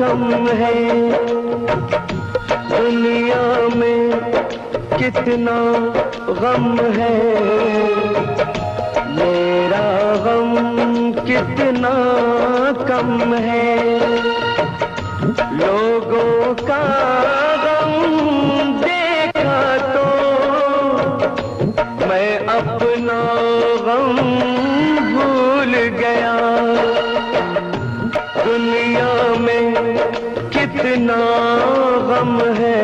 कम है, दुनिया में कितना गम है, मेरा गम कितना कम है। लोगों का गम देखा तो मैं अपना गम भूल गया। दुनिया में कितना गम है,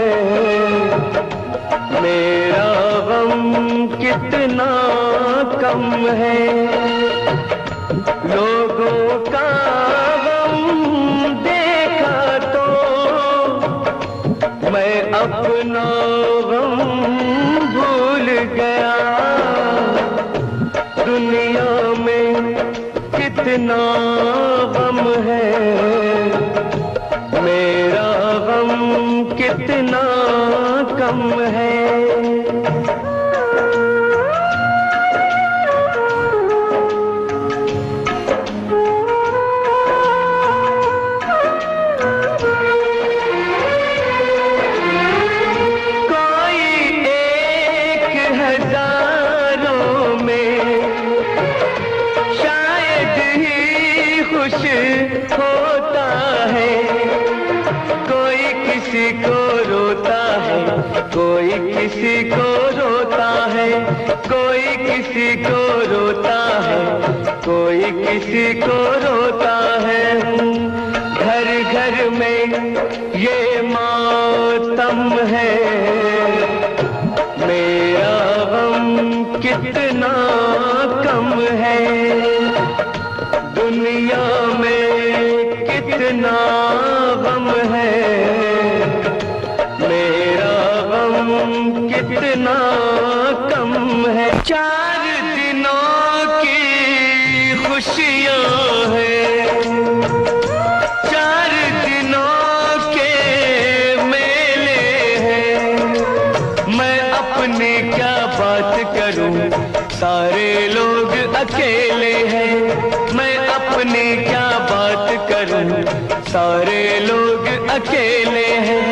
मेरा गम कितना कम है। लोगों का गम देखा तो मैं अपना गम भूल गया। दुनिया में कितना गम है, मेरा गम कितना कम है। होता है कोई किसी को रोता है, कोई किसी को रोता है, कोई किसी को रोता है, कोई किसी को रोता है। घर घर में ये मातम है, मेरा गम कितना कम है। दुनिया में कितना गम है, मेरा गम कितना कम है। 4 दिनों की खुशियां हैं, 4 दिनों के मेले हैं। मैं अपनी क्या बात करूं, सारे लोग अकेले हैं। मैं अपनी क्या बात करूं, सारे लोग अकेले हैं।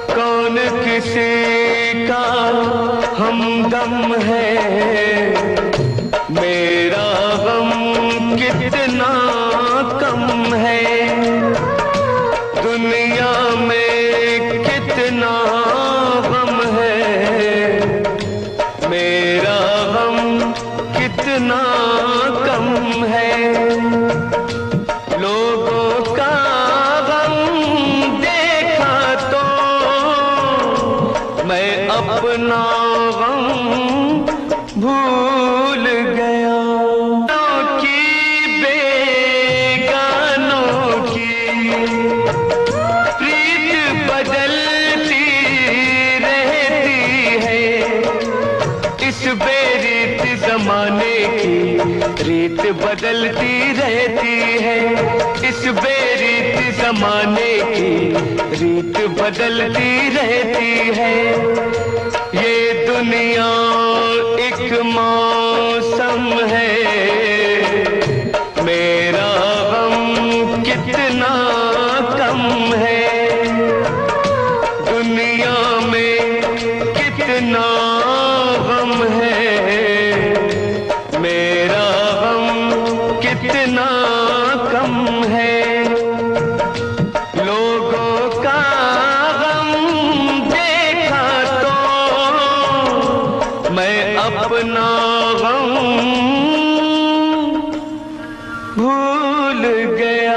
कौन किसी का हमदम है, मेरा गम कितना कम है। दुनिया में कितना गम है, मेरा गम कितना कम है। लोगों का गम देखा तो मैं अपना गम भूल गया। की बेगानों की प्रीत बदलती रहती है, इस बेरीत जमाने की रीत बदलती रहती है। इस बेरीत जमाने की रीत बदलती रहती है। ये दुनिया एक मौसम है, मेरा गम कितना कम है। दुनिया में कितना गम है, मेरा गम कितना कम है। लोगों का गम देखा तो मैं अपना गम भूल गया।